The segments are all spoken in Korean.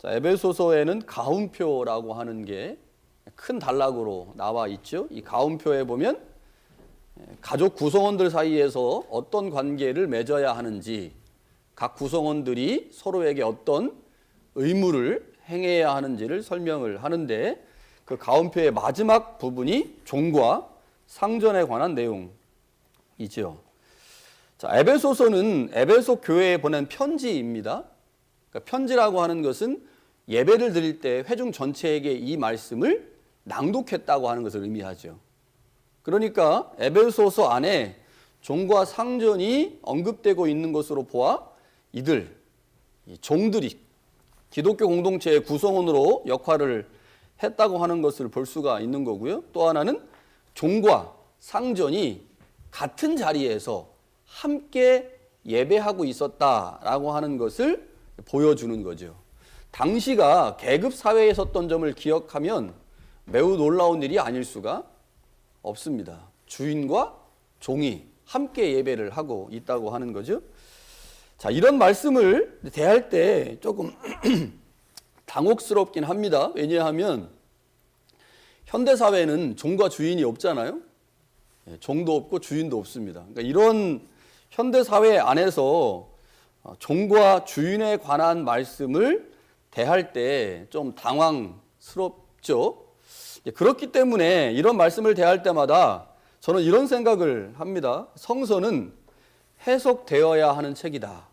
자, 에베소서에는 가움표라고 하는 게 큰 단락으로 나와 있죠. 이 가움표에 보면 가족 구성원들 사이에서 어떤 관계를 맺어야 하는지, 각 구성원들이 서로에게 어떤 의무를 행해야 하는지를 설명을 하는데, 그 가움표의 마지막 부분이 종과 상전에 관한 내용이죠. 자, 에베소서는 에베소 교회에 보낸 편지입니다. 그러니까 편지라고 하는 것은 예배를 드릴 때 회중 전체에게 이 말씀을 낭독했다고 하는 것을 의미하죠. 그러니까 에베소서 안에 종과 상전이 언급되고 있는 것으로 보아 이들, 종들이 기독교 공동체의 구성원으로 역할을 했다고 하는 것을 볼 수가 있는 거고요. 또 하나는 종과 상전이 같은 자리에서 함께 예배하고 있었다라고 하는 것을 보여주는 거죠. 당시가 계급 사회에 섰던 점을 기억하면 매우 놀라운 일이 아닐 수가 없습니다. 주인과 종이 함께 예배를 하고 있다고 하는 거죠. 자, 이런 말씀을 대할 때 조금 당혹스럽긴 합니다. 왜냐하면 현대 사회는 종과 주인이 없잖아요. 종도 없고 주인도 없습니다. 그러니까 이런 현대 사회 안에서 종과 주인에 관한 말씀을 대할 때 좀 당황스럽죠. 그렇기 때문에 이런 말씀을 대할 때마다 저는 이런 생각을 합니다. 성서는 해석되어야 하는 책이다.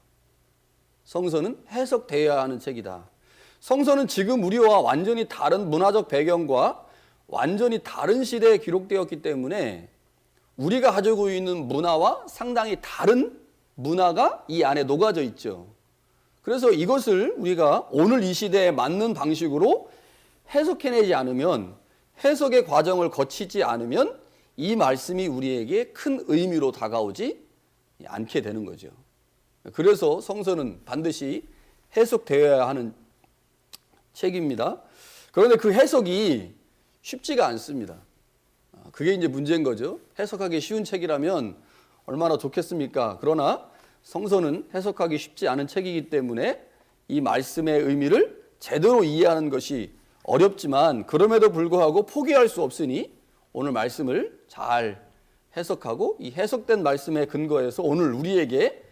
성서는 해석되어야 하는 책이다. 성서는 지금 우리와 완전히 다른 문화적 배경과 완전히 다른 시대에 기록되었기 때문에 우리가 가지고 있는 문화와 상당히 다른 문화가 이 안에 녹아져 있죠. 그래서 이것을 우리가 오늘 이 시대에 맞는 방식으로 해석해내지 않으면, 해석의 과정을 거치지 않으면 이 말씀이 우리에게 큰 의미로 다가오지 않게 되는 거죠. 그래서 성서는 반드시 해석되어야 하는 책입니다. 그런데 그 해석이 쉽지가 않습니다. 그게 이제 문제인 거죠. 해석하기 쉬운 책이라면 얼마나 좋겠습니까? 그러나 성서는 해석하기 쉽지 않은 책이기 때문에 이 말씀의 의미를 제대로 이해하는 것이 어렵지만, 그럼에도 불구하고 포기할 수 없으니 오늘 말씀을 잘 해석하고 이 해석된 말씀에 근거해서 오늘 우리에게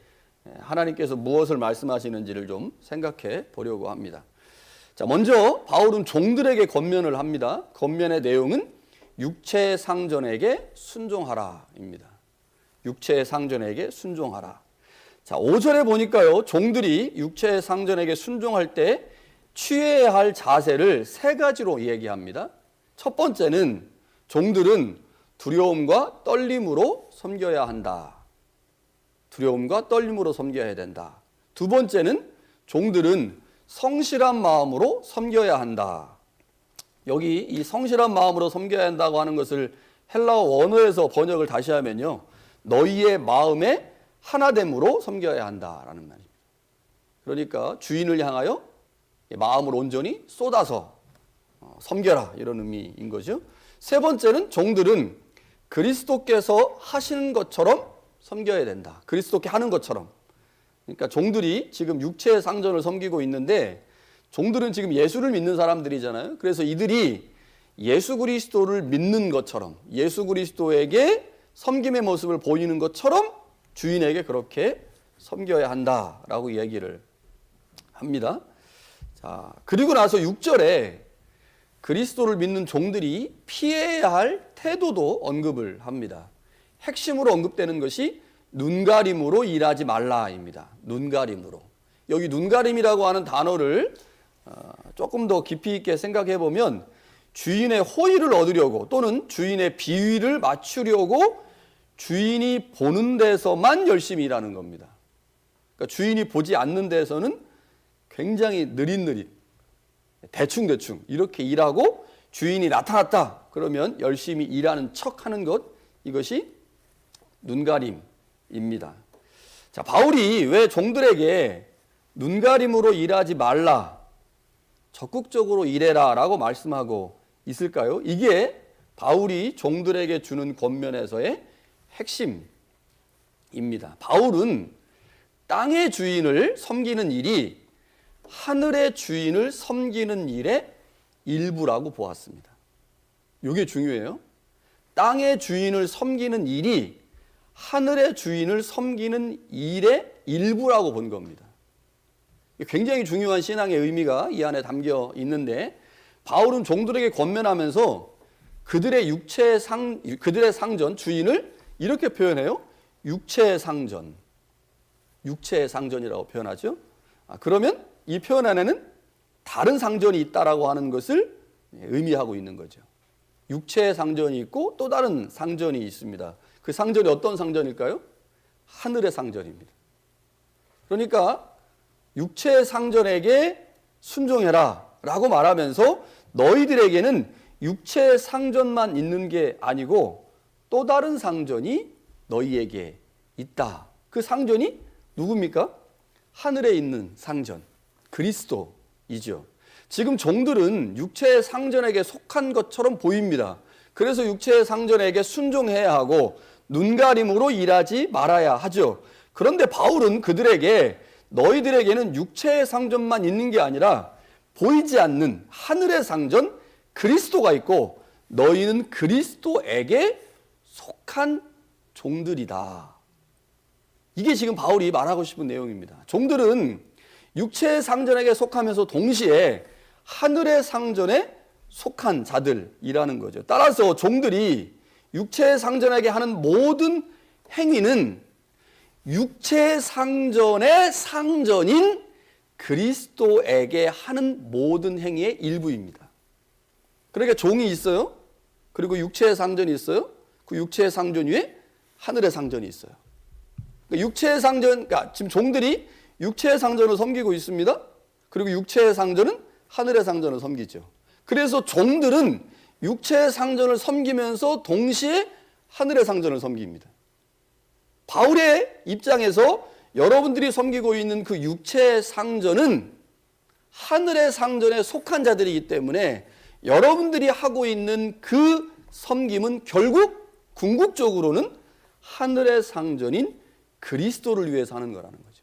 하나님께서 무엇을 말씀하시는지를 좀 생각해 보려고 합니다. 자, 먼저 바울은 종들에게 권면을 합니다. 권면의 내용은 육체의 상전에게 순종하라입니다. 육체의 상전에게 순종하라. 자, 5절에 보니까요, 종들이 육체의 상전에게 순종할 때 취해야 할 자세를 세 가지로 얘기합니다. 첫 번째는 종들은 두려움과 떨림으로 섬겨야 한다. 두려움과 떨림으로 섬겨야 된다. 두 번째는 종들은 성실한 마음으로 섬겨야 한다. 여기 이 성실한 마음으로 섬겨야 한다고 하는 것을 헬라어 원어에서 번역을 다시 하면요, 너희의 마음에 하나됨으로 섬겨야 한다라는 말입니다. 그러니까 주인을 향하여 마음을 온전히 쏟아서 섬겨라, 이런 의미인 거죠. 세 번째는 종들은 그리스도께서 하시는 것처럼 섬겨야 된다. 그리스도께 하는 것처럼. 그러니까 종들이 지금 육체의 상전을 섬기고 있는데, 종들은 지금 예수를 믿는 사람들이잖아요. 그래서 이들이 예수 그리스도를 믿는 것처럼, 예수 그리스도에게 섬김의 모습을 보이는 것처럼 주인에게 그렇게 섬겨야 한다라고 얘기를 합니다. 자, 그리고 나서 6절에 그리스도를 믿는 종들이 피해야 할 태도도 언급을 합니다. 핵심으로 언급되는 것이 눈가림으로 일하지 말라입니다. 눈가림으로. 여기 눈가림이라고 하는 단어를 조금 더 깊이 있게 생각해 보면 주인의 호의를 얻으려고 또는 주인의 비위를 맞추려고 주인이 보는 데서만 열심히 일하는 겁니다. 그러니까 주인이 보지 않는 데서는 굉장히 느릿느릿, 대충대충 이렇게 일하고 주인이 나타났다 그러면 열심히 일하는 척하는 것, 이것이 눈가림입니다. 자, 바울이 왜 종들에게 눈가림으로 일하지 말라, 적극적으로 일해라 라고 말씀하고 있을까요? 이게 바울이 종들에게 주는 권면에서의 핵심입니다. 바울은 땅의 주인을 섬기는 일이 하늘의 주인을 섬기는 일의 일부라고 보았습니다. 이게 중요해요. 땅의 주인을 섬기는 일이 하늘의 주인을 섬기는 일의 일부라고 본 겁니다. 굉장히 중요한 신앙의 의미가 이 안에 담겨 있는데, 바울은 종들에게 권면하면서 그들의 상전, 주인을 이렇게 표현해요. 육체의 상전이라고 표현하죠. 그러면 이 표현 안에는 다른 상전이 있다라고 하는 것을 의미하고 있는 거죠. 육체의 상전이 있고 또 다른 상전이 있습니다. 그 상전이 어떤 상전일까요? 하늘의 상전입니다. 그러니까 육체의 상전에게 순종해라 라고 말하면서 너희들에게는 육체의 상전만 있는 게 아니고 또 다른 상전이 너희에게 있다. 그 상전이 누굽니까? 하늘에 있는 상전, 그리스도이죠. 지금 종들은 육체의 상전에게 속한 것처럼 보입니다. 그래서 육체의 상전에게 순종해야 하고 눈가림으로 일하지 말아야 하죠. 그런데 바울은 그들에게 너희들에게는 육체의 상전만 있는 게 아니라 보이지 않는 하늘의 상전 그리스도가 있고 너희는 그리스도에게 속한 종들이다. 이게 지금 바울이 말하고 싶은 내용입니다. 종들은 육체의 상전에게 속하면서 동시에 하늘의 상전에 속한 자들이라는 거죠. 따라서 종들이 육체의 상전에게 하는 모든 행위는 육체의 상전의 상전인 그리스도에게 하는 모든 행위의 일부입니다. 그러니까 종이 있어요. 그리고 육체의 상전이 있어요. 그 육체의 상전 위에 하늘의 상전이 있어요. 육체의 상전, 그러니까 지금 종들이 육체의 상전을 섬기고 있습니다. 그리고 육체의 상전은 하늘의 상전을 섬기죠. 그래서 종들은 육체의 상전을 섬기면서 동시에 하늘의 상전을 섬깁니다. 바울의 입장에서 여러분들이 섬기고 있는 그 육체의 상전은 하늘의 상전에 속한 자들이기 때문에 여러분들이 하고 있는 그 섬김은 결국 궁극적으로는 하늘의 상전인 그리스도를 위해서 하는 거라는 거죠.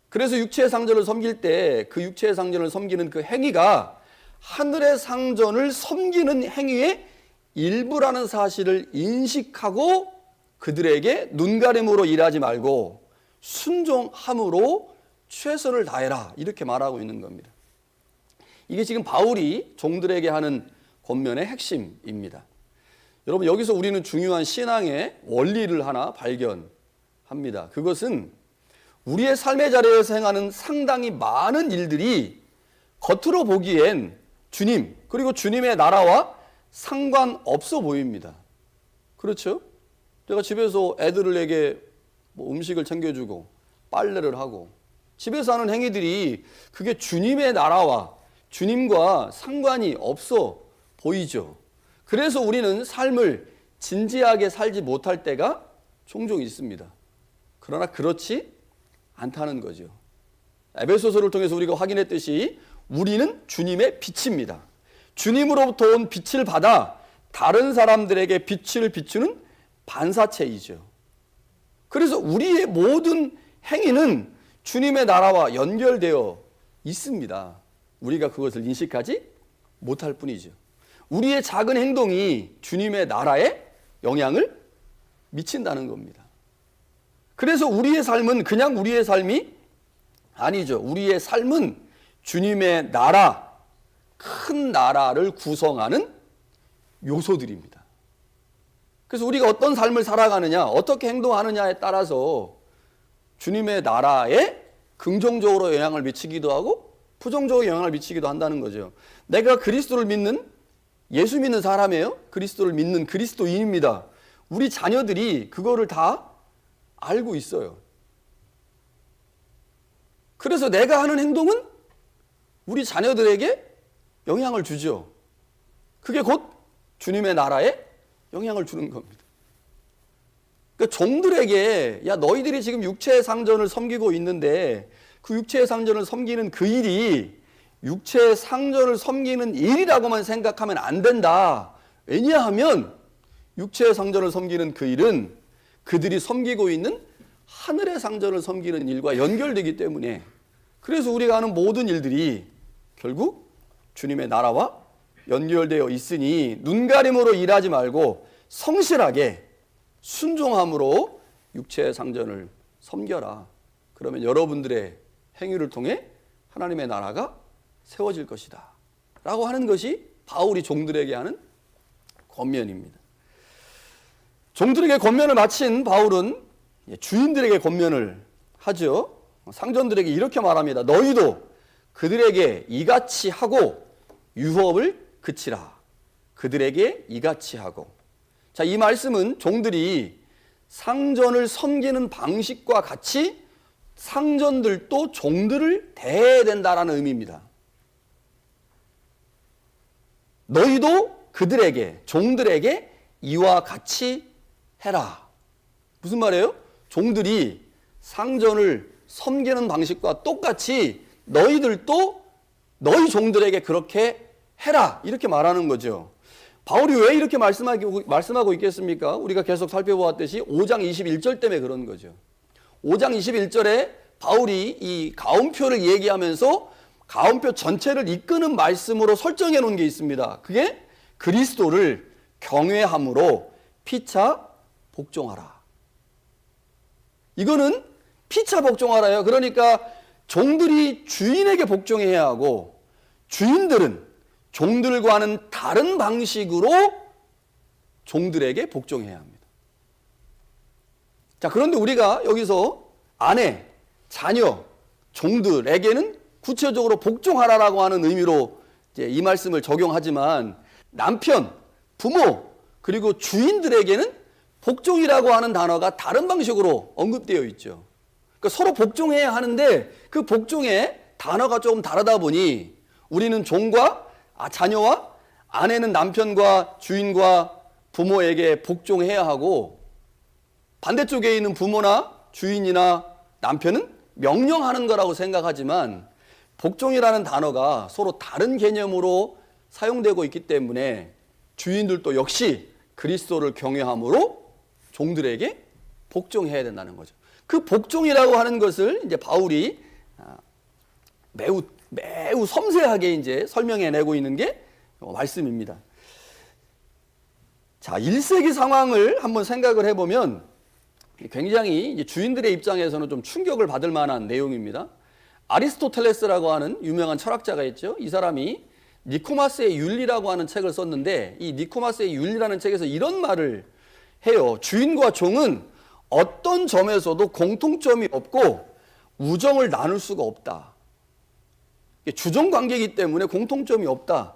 그래서 육체의 상전을 섬길 때 그 육체의 상전을 섬기는 그 행위가 하늘의 상전을 섬기는 행위의 일부라는 사실을 인식하고 그들에게 눈가림으로 일하지 말고 순종함으로 최선을 다해라 이렇게 말하고 있는 겁니다. 이게 지금 바울이 종들에게 하는 권면의 핵심입니다. 여러분, 여기서 우리는 중요한 신앙의 원리를 하나 발견합니다. 그것은 우리의 삶의 자리에서 행하는 상당히 많은 일들이 겉으로 보기엔 주님 그리고 주님의 나라와 상관없어 보입니다. 그렇죠? 제가 집에서 애들에게 음식을 챙겨주고 빨래를 하고 집에서 하는 행위들이 그게 주님의 나라와 주님과 상관이 없어 보이죠. 그래서 우리는 삶을 진지하게 살지 못할 때가 종종 있습니다. 그러나 그렇지 않다는 거죠. 에베소서를 통해서 우리가 확인했듯이 우리는 주님의 빛입니다. 주님으로부터 온 빛을 받아 다른 사람들에게 빛을 비추는 반사체이죠. 그래서 우리의 모든 행위는 주님의 나라와 연결되어 있습니다. 우리가 그것을 인식하지 못할 뿐이죠. 우리의 작은 행동이 주님의 나라에 영향을 미친다는 겁니다. 그래서 우리의 삶은 그냥 우리의 삶이 아니죠. 우리의 삶은 주님의 나라, 큰 나라를 구성하는 요소들입니다. 그래서 우리가 어떤 삶을 살아가느냐, 어떻게 행동하느냐에 따라서 주님의 나라에 긍정적으로 영향을 미치기도 하고 부정적으로 영향을 미치기도 한다는 거죠. 내가 그리스도를 믿는, 예수 믿는 사람이에요. 그리스도를 믿는 그리스도인입니다. 우리 자녀들이 그거를 다 알고 있어요. 그래서 내가 하는 행동은 우리 자녀들에게 영향을 주죠. 그게 곧 주님의 나라에 영향을 주는 겁니다. 그러니까 종들에게 야 너희들이 지금 육체의 상전을 섬기고 있는데 그 육체의 상전을 섬기는 그 일이 육체의 상전을 섬기는 일이라고만 생각하면 안 된다. 왜냐하면 육체의 상전을 섬기는 그 일은 그들이 섬기고 있는 하늘의 상전을 섬기는 일과 연결되기 때문에 그래서 우리가 하는 모든 일들이 결국 주님의 나라와 연결되어 있으니 눈가림으로 일하지 말고 성실하게 순종함으로 육체의 상전을 섬겨라. 그러면 여러분들의 행위를 통해 하나님의 나라가 세워질 것이다 라고 하는 것이 바울이 종들에게 하는 권면입니다. 종들에게 권면을 마친 바울은 주인들에게 권면을 하죠. 상전들에게 이렇게 말합니다. 너희도 그들에게 이같이 하고 유업을 그치라. 그들에게 이같이 하고. 자, 이 말씀은 종들이 상전을 섬기는 방식과 같이 상전들도 종들을 대해야 된다라는 의미입니다. 너희도 그들에게, 종들에게 이와 같이 해라. 무슨 말이에요? 종들이 상전을 섬기는 방식과 똑같이 너희들도 너희 종들에게 그렇게 해라. 이렇게 말하는 거죠. 바울이 왜 이렇게 말씀하고 있겠습니까? 우리가 계속 살펴보았듯이 5장 21절 때문에 그런 거죠. 5장 21절에 바울이 이 가움표를 얘기하면서 가움표 전체를 이끄는 말씀으로 설정해 놓은 게 있습니다. 그게 그리스도를 경외함으로 피차 복종하라. 이거는 피차 복종하라요. 그러니까 종들이 주인에게 복종해야 하고 주인들은 종들과는 다른 방식으로 종들에게 복종해야 합니다. 자, 그런데 우리가 여기서 아내, 자녀, 종들에게는 구체적으로 복종하라라고 하는 의미로 이제 이 말씀을 적용하지만 남편, 부모, 그리고 주인들에게는 복종이라고 하는 단어가 다른 방식으로 언급되어 있죠. 그러니까 서로 복종해야 하는데 그 복종의 단어가 조금 다르다 보니 우리는 종과 자녀와 아내는 남편과 주인과 부모에게 복종해야 하고 반대쪽에 있는 부모나 주인이나 남편은 명령하는 거라고 생각하지만 복종이라는 단어가 서로 다른 개념으로 사용되고 있기 때문에 주인들도 역시 그리스도를 경외함으로 종들에게 복종해야 된다는 거죠. 그 복종이라고 하는 것을 이제 바울이 매우 섬세하게 이제 설명해내고 있는 게 말씀입니다. 자, 1세기 상황을 한번 생각을 해보면 굉장히 이제 주인들의 입장에서는 좀 충격을 받을 만한 내용입니다. 아리스토텔레스라고 하는 유명한 철학자가 있죠. 이 사람이 니코마스의 윤리라고 하는 책을 썼는데 이 니코마스의 윤리라는 책에서 이런 말을 해요. 주인과 종은 어떤 점에서도 공통점이 없고 우정을 나눌 수가 없다. 주종 관계이기 때문에 공통점이 없다.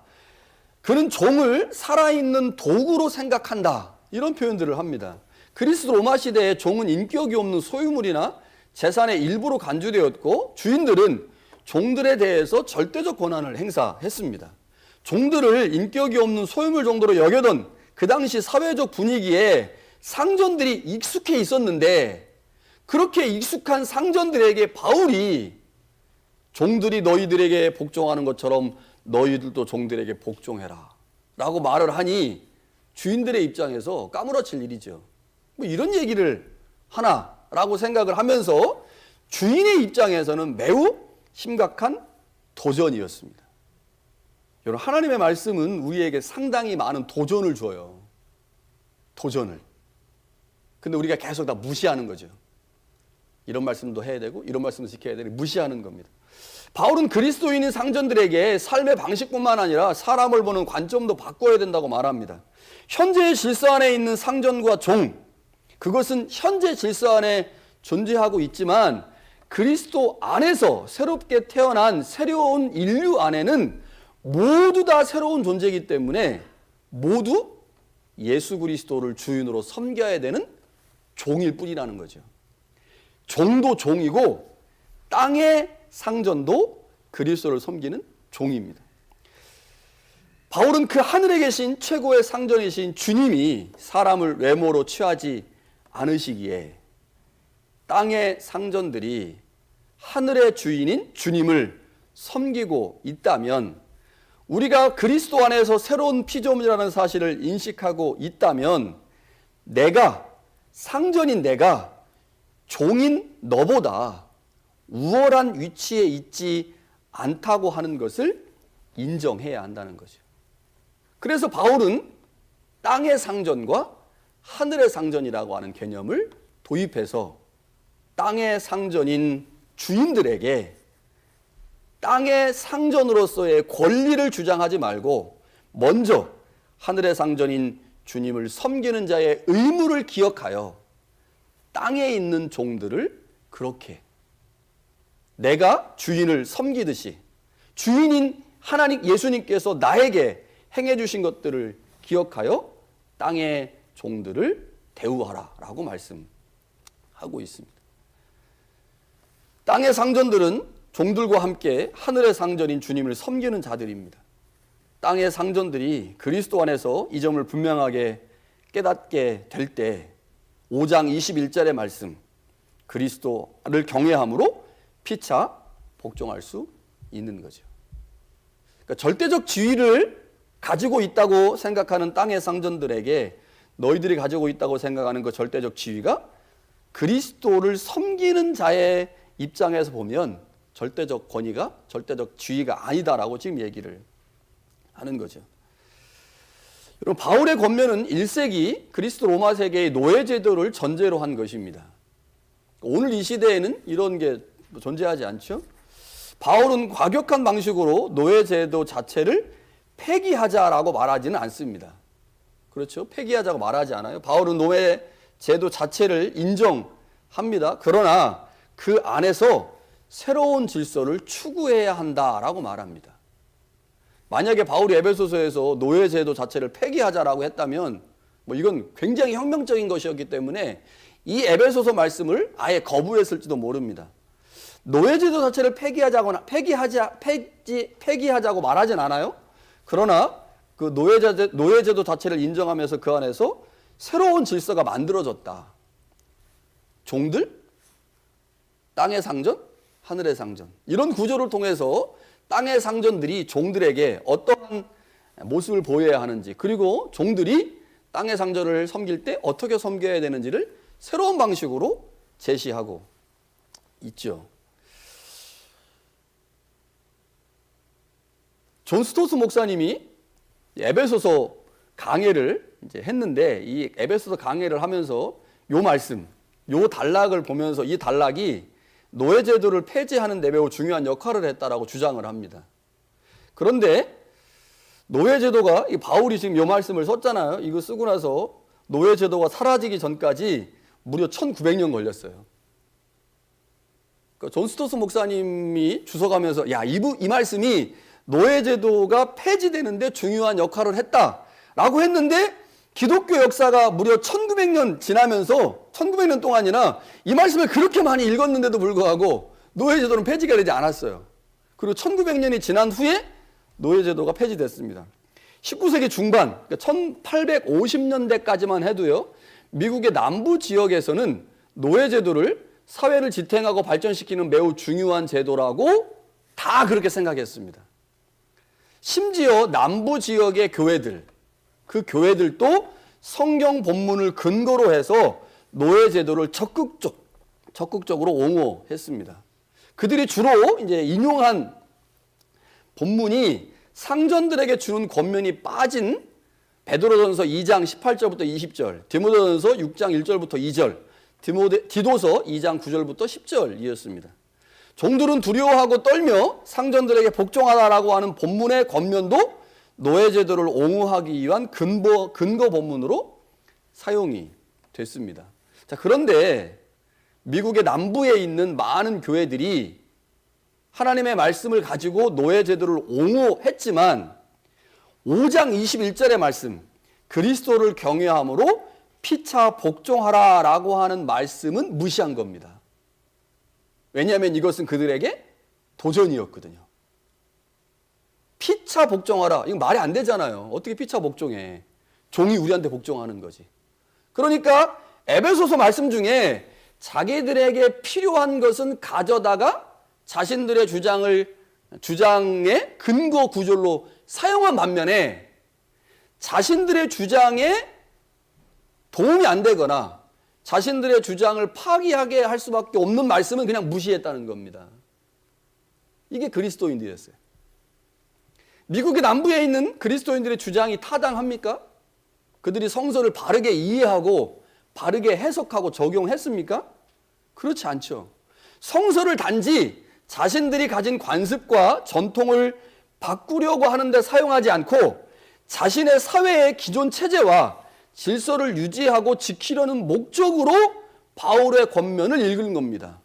그는 종을 살아있는 도구로 생각한다. 이런 표현들을 합니다. 그리스 로마 시대에 종은 인격이 없는 소유물이나 재산의 일부로 간주되었고 주인들은 종들에 대해서 절대적 권한을 행사했습니다. 종들을 인격이 없는 소유물 정도로 여겨던 그 당시 사회적 분위기에 상전들이 익숙해 있었는데 그렇게 익숙한 상전들에게 바울이 종들이 너희들에게 복종하는 것처럼 너희들도 종들에게 복종해라 라고 말을 하니 주인들의 입장에서 까무러칠 일이죠. 뭐 이런 얘기를 하나라고 생각을 하면서 주인의 입장에서는 매우 심각한 도전이었습니다. 여러분, 하나님의 말씀은 우리에게 상당히 많은 도전을 줘요. 도전을. 근데 우리가 계속 다 무시하는 거죠. 이런 말씀도 해야 되고 이런 말씀도 지켜야 되고 무시하는 겁니다. 바울은 그리스도인인 상전들에게 삶의 방식뿐만 아니라 사람을 보는 관점도 바꿔야 된다고 말합니다. 현재의 질서 안에 있는 상전과 종, 그것은 현재 질서 안에 존재하고 있지만 그리스도 안에서 새롭게 태어난 새로운 인류 안에는 모두 다 새로운 존재이기 때문에 모두 예수 그리스도를 주인으로 섬겨야 되는 종일 뿐이라는 거죠. 종도 종이고 땅의 상전도 그리스도를 섬기는 종입니다. 바울은 그 하늘에 계신 최고의 상전이신 주님이 사람을 외모로 취하지 않으시기에 땅의 상전들이 하늘의 주인인 주님을 섬기고 있다면 우리가 그리스도 안에서 새로운 피조물이라는 사실을 인식하고 있다면 내가 상전인 내가 종인 너보다 우월한 위치에 있지 않다고 하는 것을 인정해야 한다는 거죠. 그래서 바울은 땅의 상전과 하늘의 상전이라고 하는 개념을 도입해서 땅의 상전인 주인들에게 땅의 상전으로서의 권리를 주장하지 말고 먼저 하늘의 상전인 주님을 섬기는 자의 의무를 기억하여 땅에 있는 종들을 그렇게 내가 주인을 섬기듯이 주인인 하나님 예수님께서 나에게 행해 주신 것들을 기억하여 땅의 종들을 대우하라 라고 말씀하고 있습니다. 땅의 상전들은 종들과 함께 하늘의 상전인 주님을 섬기는 자들입니다. 땅의 상전들이 그리스도 안에서 이 점을 분명하게 깨닫게 될 때 5장 21절의 말씀, 그리스도를 경외함으로 피차 복종할 수 있는 거죠. 그러니까 절대적 지위를 가지고 있다고 생각하는 땅의 상전들에게 너희들이 가지고 있다고 생각하는 그 절대적 지위가 그리스도를 섬기는 자의 입장에서 보면 절대적 권위가 절대적 지위가 아니다라고 지금 얘기를 하는 거죠. 여러분, 바울의 권면은 1세기 그리스도 로마 세계의 노예 제도를 전제로 한 것입니다. 오늘 이 시대에는 이런 게 존재하지 않죠. 바울은 과격한 방식으로 노예 제도 자체를 폐기하자라고 말하지는 않습니다. 그렇죠? 폐기하자고 말하지 않아요. 바울은 노예 제도 자체를 인정합니다. 그러나 그 안에서 새로운 질서를 추구해야 한다라고 말합니다. 만약에 바울이 에베소서에서 노예 제도 자체를 폐기하자라고 했다면 이건 굉장히 혁명적인 것이었기 때문에 이 에베소서 말씀을 아예 거부했을지도 모릅니다. 노예 제도 자체를 폐기하자고 말하진 않아요. 그러나 그 노예 제도 자체를 인정하면서 그 안에서 새로운 질서가 만들어졌다. 종들, 땅의 상전, 하늘의 상전. 이런 구조를 통해서 땅의 상전들이 종들에게 어떠한 모습을 보여야 하는지, 그리고 종들이 땅의 상전을 섬길 때 어떻게 섬겨야 되는지를 새로운 방식으로 제시하고 있죠. 존 스토스 목사님이 에베소서 강해를 이제 했는데, 이 에베소서 강해를 하면서 요 말씀, 요 단락을 보면서 이 단락이 노예 제도를 폐지하는 데 매우 중요한 역할을 했다라고 주장을 합니다. 그런데 노예 제도가, 이 바울이 지금 요 말씀을 썼잖아요. 이거 쓰고 나서 노예 제도가 사라지기 전까지 무려 1900년 걸렸어요. 그러니까 존 스토스 목사님이 주석하면서 이 말씀이 노예 제도가 폐지되는데 중요한 역할을 했다라고 했는데, 기독교 역사가 무려 1900년 지나면서 1900년 동안이나 이 말씀을 그렇게 많이 읽었는데도 불구하고 노예 제도는 폐지가 되지 않았어요. 그리고 1900년이 지난 후에 노예 제도가 폐지됐습니다. 19세기 중반, 그러니까 1850년대까지만 해도요, 미국의 남부 지역에서는 노예 제도를 사회를 지탱하고 발전시키는 매우 중요한 제도라고 다 그렇게 생각했습니다. 심지어 남부 지역의 교회들, 그 교회들도 성경 본문을 근거로 해서 노예 제도를 적극적으로 옹호했습니다. 그들이 주로 이제 인용한 본문이 상전들에게 주는 권면이 빠진 베드로전서 2장 18절부터 20절, 디모데전서 6장 1절부터 2절, 디도서 2장 9절부터 10절이었습니다. 종들은 두려워하고 떨며 상전들에게 복종하라라고 하는 본문의 권면도 노예 제도를 옹호하기 위한 근거 본문으로 사용이 됐습니다. 자, 그런데 미국의 남부에 있는 많은 교회들이 하나님의 말씀을 가지고 노예 제도를 옹호했지만 5장 21절의 말씀, 그리스도를 경외함으로 피차 복종하라라고 하는 말씀은 무시한 겁니다. 왜냐하면 이것은 그들에게 도전이었거든요. 피차 복종하라, 이거 말이 안 되잖아요. 어떻게 피차 복종해? 종이 우리한테 복종하는 거지. 그러니까 에베소서 말씀 중에 자기들에게 필요한 것은 가져다가 자신들의 주장의 근거 구절로 사용한 반면에 자신들의 주장에 도움이 안 되거나 자신들의 주장을 파기하게 할 수밖에 없는 말씀은 그냥 무시했다는 겁니다. 이게 그리스도인들이었어요. 미국의 남부에 있는 그리스도인들의 주장이 타당합니까? 그들이 성서를 바르게 이해하고 바르게 해석하고 적용했습니까? 그렇지 않죠. 성서를 단지 자신들이 가진 관습과 전통을 바꾸려고 하는데 사용하지 않고 자신의 사회의 기존 체제와 질서를 유지하고 지키려는 목적으로 바울의 권면을 읽은 겁니다.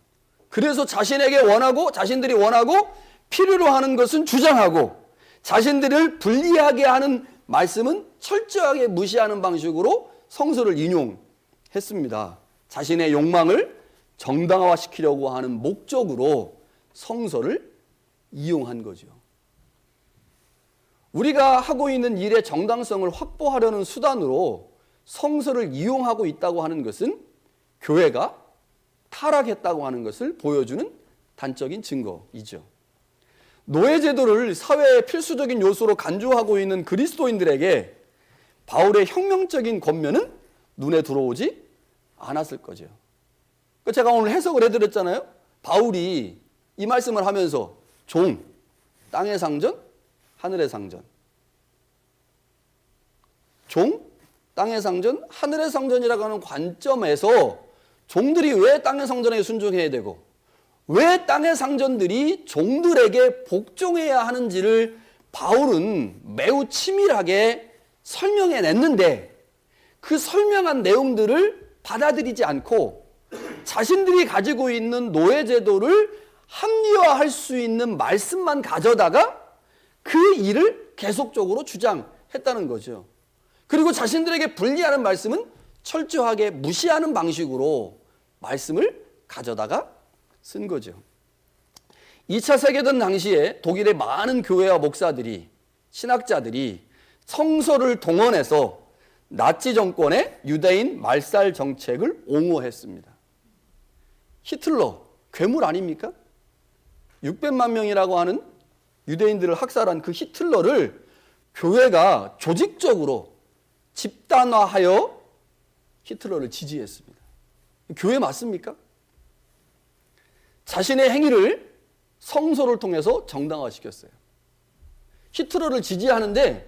그래서 자신들이 원하고 필요로 하는 것은 주장하고 자신들을 불리하게 하는 말씀은 철저하게 무시하는 방식으로 성서를 인용했습니다. 자신의 욕망을 정당화시키려고 하는 목적으로 성서를 이용한 거죠. 우리가 하고 있는 일의 정당성을 확보하려는 수단으로 성서를 이용하고 있다고 하는 것은 교회가 타락했다고 하는 것을 보여주는 단적인 증거이죠. 노예제도를 사회의 필수적인 요소로 간주하고 있는 그리스도인들에게 바울의 혁명적인 권면은 눈에 들어오지 않았을 거죠. 제가 오늘 해석을 해드렸잖아요. 바울이 이 말씀을 하면서 종, 땅의 상전, 하늘의 상전. 종, 땅의 상전, 하늘의 상전이라고 하는 관점에서 종들이 왜 땅의 상전에게 순종해야 되고 왜 땅의 상전들이 종들에게 복종해야 하는지를 바울은 매우 치밀하게 설명해냈는데 그 설명한 내용들을 받아들이지 않고 자신들이 가지고 있는 노예제도를 합리화할 수 있는 말씀만 가져다가 그 일을 계속적으로 주장했다는 거죠. 그리고 자신들에게 불리하는 말씀은 철저하게 무시하는 방식으로 말씀을 가져다가 쓴 거죠. 2차 세계대전 당시에 독일의 많은 교회와 목사들이, 신학자들이 성서를 동원해서 나치 정권의 유대인 말살 정책을 옹호했습니다. 히틀러, 괴물 아닙니까? 600만 명이라고 하는 유대인들을 학살한 그 히틀러를 교회가 조직적으로 집단화하여 히틀러를 지지했습니다. 교회 맞습니까? 자신의 행위를 성서를 통해서 정당화시켰어요. 히틀러를 지지하면서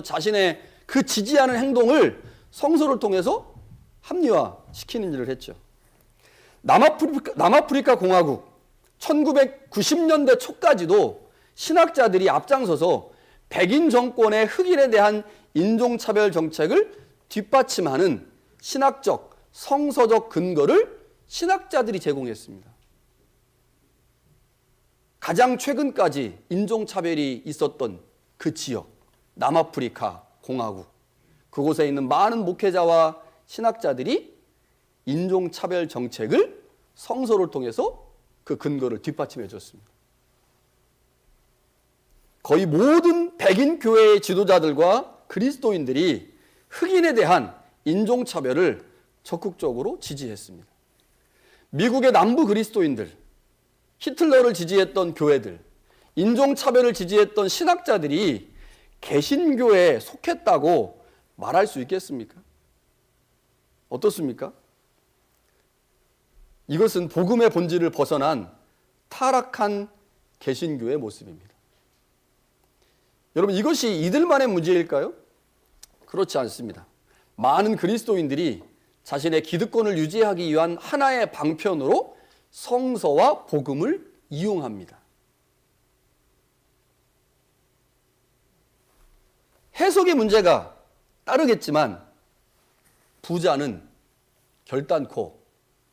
자신의 그 지지하는 행동을 성서를 통해서 합리화시키는 일을 했죠. 남아프리카 공화국 1990년대 초까지도 신학자들이 앞장서서 백인 정권의 흑인에 대한 인종차별 정책을 뒷받침하는 신학적, 성서적 근거를 신학자들이 제공했습니다. 가장 최근까지 인종차별이 있었던 그 지역, 남아프리카 공화국, 그곳에 있는 많은 목회자와 신학자들이 인종차별 정책을 성서를 통해서 그 근거를 뒷받침해 줬습니다. 거의 모든 백인 교회의 지도자들과 그리스도인들이 흑인에 대한 인종차별을 적극적으로 지지했습니다. 미국의 남부 그리스도인들, 히틀러를 지지했던 교회들, 인종차별을 지지했던 신학자들이 개신교에 속했다고 말할 수 있겠습니까? 어떻습니까? 이것은 복음의 본질을 벗어난 타락한 개신교의 모습입니다. 여러분, 이것이 이들만의 문제일까요? 그렇지 않습니다. 많은 그리스도인들이 자신의 기득권을 유지하기 위한 하나의 방편으로 성서와 복음을 이용합니다. 해석의 문제가 따르겠지만 부자는 결단코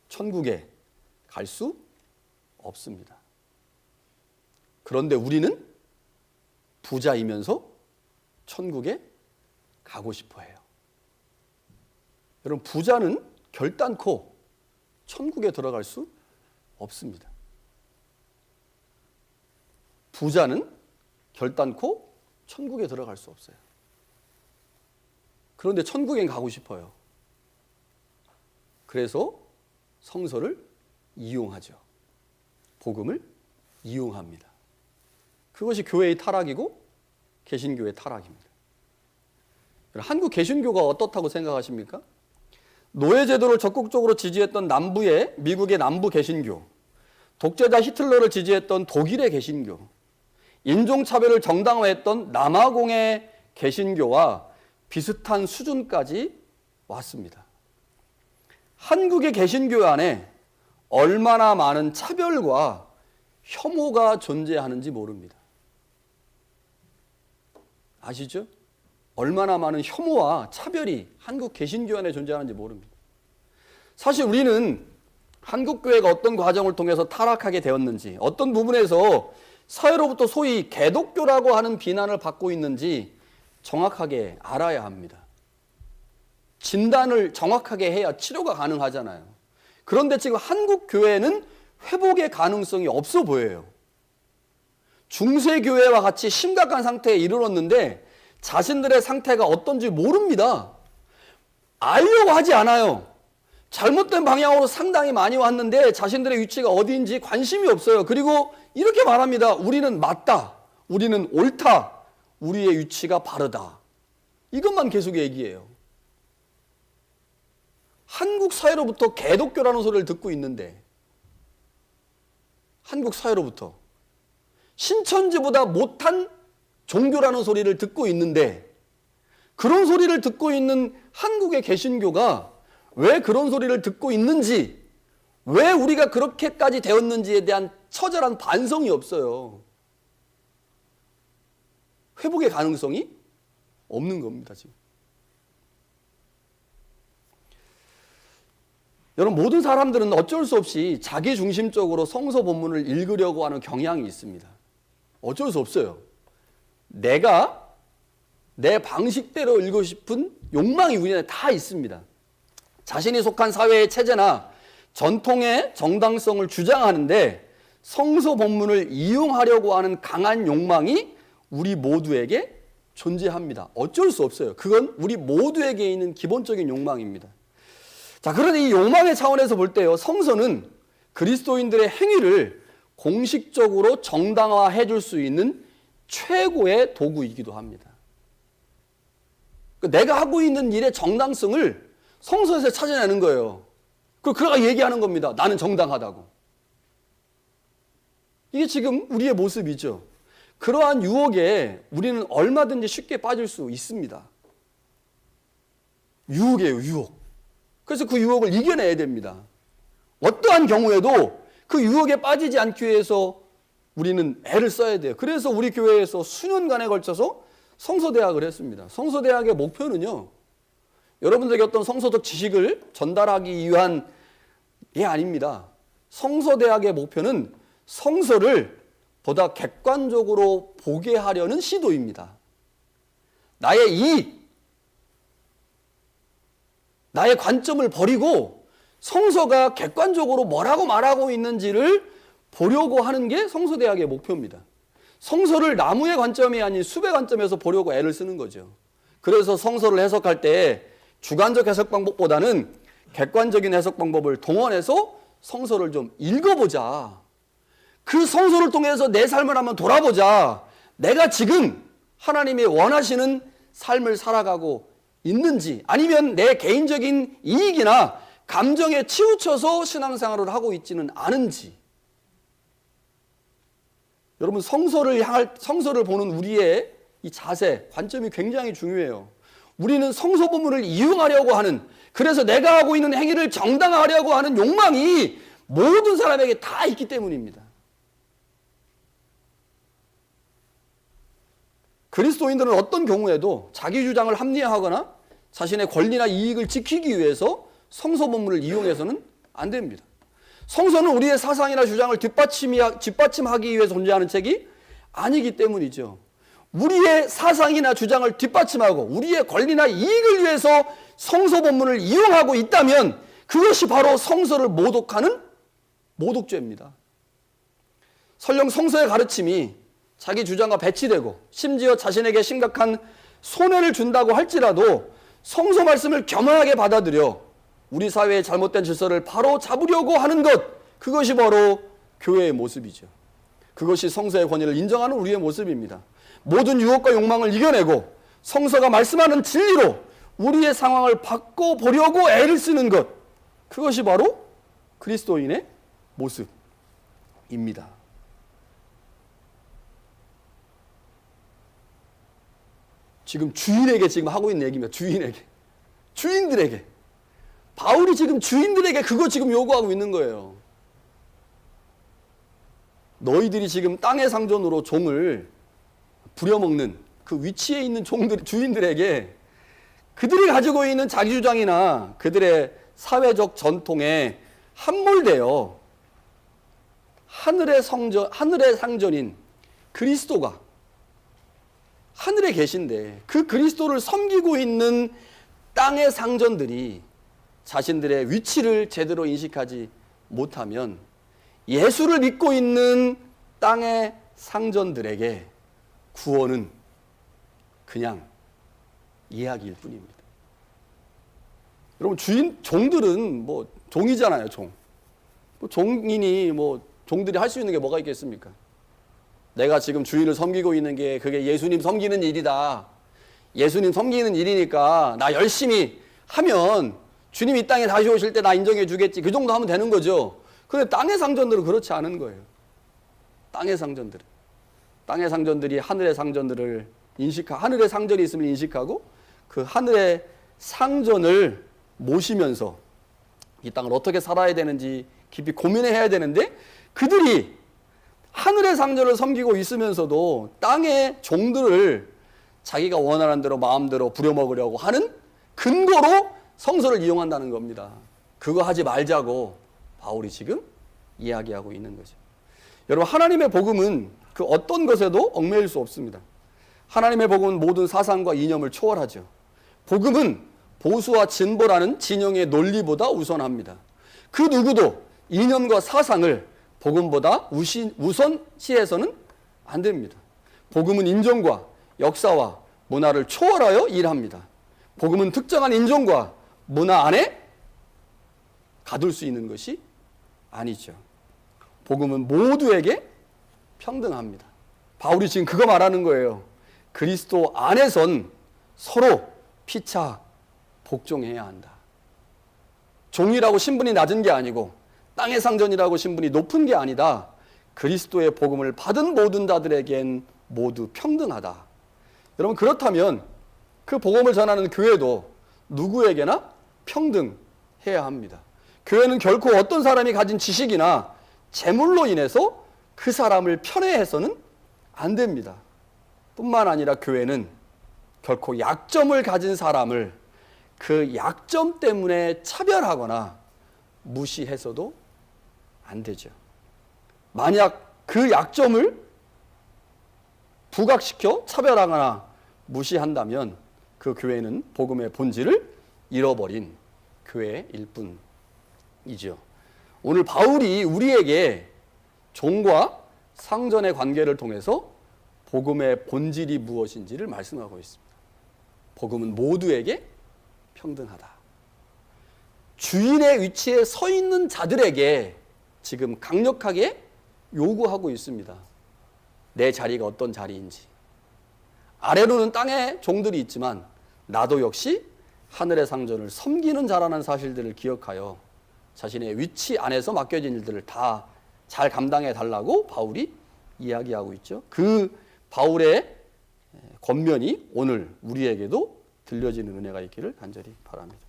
천국에 갈 수 없습니다. 그런데 우리는 부자이면서 천국에 가고 싶어 해요. 여러분, 부자는 결단코 천국에 들어갈 수 없습니다. 부자는 결단코 천국에 들어갈 수 없어요. 그런데 천국엔 가고 싶어요. 그래서 성서를 이용하죠. 복음을 이용합니다. 그것이 교회의 타락이고 개신교의 타락입니다. 한국 개신교가 어떻다고 생각하십니까? 노예제도를 적극적으로 지지했던 미국의 남부 개신교, 독재자 히틀러를 지지했던 독일의 개신교, 인종차별을 정당화했던 남아공의 개신교와 비슷한 수준까지 왔습니다. 한국의 개신교 안에 얼마나 많은 차별과 혐오가 존재하는지 모릅니다. 아시죠? 얼마나 많은 혐오와 차별이 한국 개신교 안에 존재하는지 모릅니다. 사실 우리는 한국교회가 어떤 과정을 통해서 타락하게 되었는지, 어떤 부분에서 사회로부터 소위 개독교라고 하는 비난을 받고 있는지 정확하게 알아야 합니다. 진단을 정확하게 해야 치료가 가능하잖아요. 그런데 지금 한국교회는 회복의 가능성이 없어 보여요. 중세교회와 같이 심각한 상태에 이르렀는데 자신들의 상태가 어떤지 모릅니다. 알려고 하지 않아요. 잘못된 방향으로 상당히 많이 왔는데 자신들의 위치가 어디인지 관심이 없어요. 그리고 이렇게 말합니다. 우리는 맞다. 우리는 옳다. 우리의 위치가 바르다. 이것만 계속 얘기해요. 한국 사회로부터 개독교라는 소리를 듣고 있는데, 한국 사회로부터 신천지보다 못한 종교라는 소리를 듣고 있는데, 그런 소리를 듣고 있는 한국의 개신교가 왜 그런 소리를 듣고 있는지, 왜 우리가 그렇게까지 되었는지에 대한 처절한 반성이 없어요. 회복의 가능성이 없는 겁니다, 지금. 여러분, 모든 사람들은 어쩔 수 없이 자기중심적으로 성서 본문을 읽으려고 하는 경향이 있습니다. 어쩔 수 없어요. 내가 내 방식대로 읽고 싶은 욕망이 우리 안에 다 있습니다. 자신이 속한 사회의 체제나 전통의 정당성을 주장하는데 성서 본문을 이용하려고 하는 강한 욕망이 우리 모두에게 존재합니다. 어쩔 수 없어요. 그건 우리 모두에게 있는 기본적인 욕망입니다. 자, 그런데 이 욕망의 차원에서 볼 때요, 성서는 그리스도인들의 행위를 공식적으로 정당화해 줄 수 있는 최고의 도구이기도 합니다. 내가 하고 있는 일의 정당성을 성서에서 찾아내는 거예요. 그가 얘기하는 겁니다. 나는 정당하다고. 이게 지금 우리의 모습이죠. 그러한 유혹에 우리는 얼마든지 쉽게 빠질 수 있습니다. 유혹이에요, 유혹. 그래서 그 유혹을 이겨내야 됩니다. 어떠한 경우에도 그 유혹에 빠지지 않기 위해서 우리는 애를 써야 돼요. 그래서 우리 교회에서 수년간에 걸쳐서 성서대학을 했습니다. 성서대학의 목표는요, 여러분들에게 어떤 성서적 지식을 전달하기 위한 게 아닙니다. 성서대학의 목표는 성서를 보다 객관적으로 보게 하려는 시도입니다. 나의 이익, 나의 관점을 버리고 성서가 객관적으로 뭐라고 말하고 있는지를 보려고 하는 게 성서대학의 목표입니다. 성서를 나무의 관점이 아닌 숲의 관점에서 보려고 애를 쓰는 거죠. 그래서 성서를 해석할 때 주관적 해석 방법보다는 객관적인 해석 방법을 동원해서 성서를 좀 읽어보자. 그 성서를 통해서 내 삶을 한번 돌아보자. 내가 지금 하나님이 원하시는 삶을 살아가고 있는지, 아니면 내 개인적인 이익이나 감정에 치우쳐서 신앙생활을 하고 있지는 않은지. 여러분, 성서를 보는 우리의 이 자세, 관점이 굉장히 중요해요. 우리는 성서 본문을 이용하려고 하는, 그래서 내가 하고 있는 행위를 정당화하려고 하는 욕망이 모든 사람에게 다 있기 때문입니다. 그리스도인들은 어떤 경우에도 자기 주장을 합리화하거나 자신의 권리나 이익을 지키기 위해서 성서 본문을 이용해서는 안 됩니다. 성서는 우리의 사상이나 주장을 뒷받침하기 위해서 존재하는 책이 아니기 때문이죠. 우리의 사상이나 주장을 뒷받침하고 우리의 권리나 이익을 위해서 성서 본문을 이용하고 있다면 그것이 바로 성서를 모독하는 모독죄입니다. 설령 성서의 가르침이 자기 주장과 배치되고 심지어 자신에게 심각한 손해를 준다고 할지라도 성서 말씀을 겸허하게 받아들여 우리 사회의 잘못된 질서를 바로 잡으려고 하는 것, 그것이 바로 교회의 모습이죠. 그것이 성서의 권위를 인정하는 우리의 모습입니다. 모든 유혹과 욕망을 이겨내고 성서가 말씀하는 진리로 우리의 상황을 바꿔보려고 애를 쓰는 것, 그것이 바로 그리스도인의 모습입니다. 지금 주인에게 지금 하고 있는 얘기입니다. 주인들에게. 바울이 지금 주인들에게 그거 지금 요구하고 있는 거예요. 너희들이 지금 땅의 상전으로 종을 부려먹는 그 위치에 있는 주인들에게 그들이 가지고 있는 자기주장이나 그들의 사회적 전통에 함몰되어 하늘의 상전인 그리스도가 하늘에 계신데 그 그리스도를 섬기고 있는 땅의 상전들이 자신들의 위치를 제대로 인식하지 못하면 예수를 믿고 있는 땅의 상전들에게 구원은 그냥 이야기일 뿐입니다. 여러분, 종들은 뭐 종이잖아요, 종. 종이니 종들이 할 수 있는 게 뭐가 있겠습니까? 내가 지금 주인을 섬기고 있는 게 그게 예수님 섬기는 일이다. 예수님 섬기는 일이니까 나 열심히 하면 주님이 이 땅에 다시 오실 때 나 인정해 주겠지. 그 정도 하면 되는 거죠. 그런데 땅의 상전들은 그렇지 않은 거예요. 땅의 상전들이 하늘의 상전들을 하늘의 상전이 있음을 인식하고 그 하늘의 상전을 모시면서 이 땅을 어떻게 살아야 되는지 깊이 고민해야 되는데 그들이 하늘의 상전을 섬기고 있으면서도 땅의 종들을 자기가 원하는 대로 마음대로 부려먹으려고 하는 근거로 성서를 이용한다는 겁니다. 그거 하지 말자고 바울이 지금 이야기하고 있는 거죠. 여러분, 하나님의 복음은 그 어떤 것에도 얽매일 수 없습니다. 하나님의 복음은 모든 사상과 이념을 초월하죠. 복음은 보수와 진보라는 진영의 논리보다 우선합니다. 그 누구도 이념과 사상을 복음보다 우선시해서는 안 됩니다. 복음은 인종과 역사와 문화를 초월하여 일합니다. 복음은 특정한 인종과 문화 안에 가둘 수 있는 것이 아니죠. 복음은 모두에게 평등합니다. 바울이 지금 그거 말하는 거예요. 그리스도 안에선 서로 피차 복종해야 한다. 종이라고 신분이 낮은 게 아니고 땅의 상전이라고 신분이 높은 게 아니다. 그리스도의 복음을 받은 모든 자들에겐 모두 평등하다. 여러분, 그렇다면 그 복음을 전하는 교회도 누구에게나 평등해야 합니다. 교회는 결코 어떤 사람이 가진 지식이나 재물로 인해서 그 사람을 편애해서는 안 됩니다. 뿐만 아니라 교회는 결코 약점을 가진 사람을 그 약점 때문에 차별하거나 무시해서도 안 되죠. 만약 그 약점을 부각시켜 차별하거나 무시한다면 그 교회는 복음의 본질을 잃어버린 교회일 뿐이죠. 오늘 바울이 우리에게 종과 상전의 관계를 통해서 복음의 본질이 무엇인지를 말씀하고 있습니다. 복음은 모두에게 평등하다. 주인의 위치에 서 있는 자들에게 지금 강력하게 요구하고 있습니다. 내 자리가 어떤 자리인지. 아래로는 땅의 종들이 있지만 나도 역시 하늘의 상전을 섬기는 자라는 사실들을 기억하여 자신의 위치 안에서 맡겨진 일들을 다 잘 감당해 달라고 바울이 이야기하고 있죠. 그 바울의 권면이 오늘 우리에게도 들려지는 은혜가 있기를 간절히 바랍니다.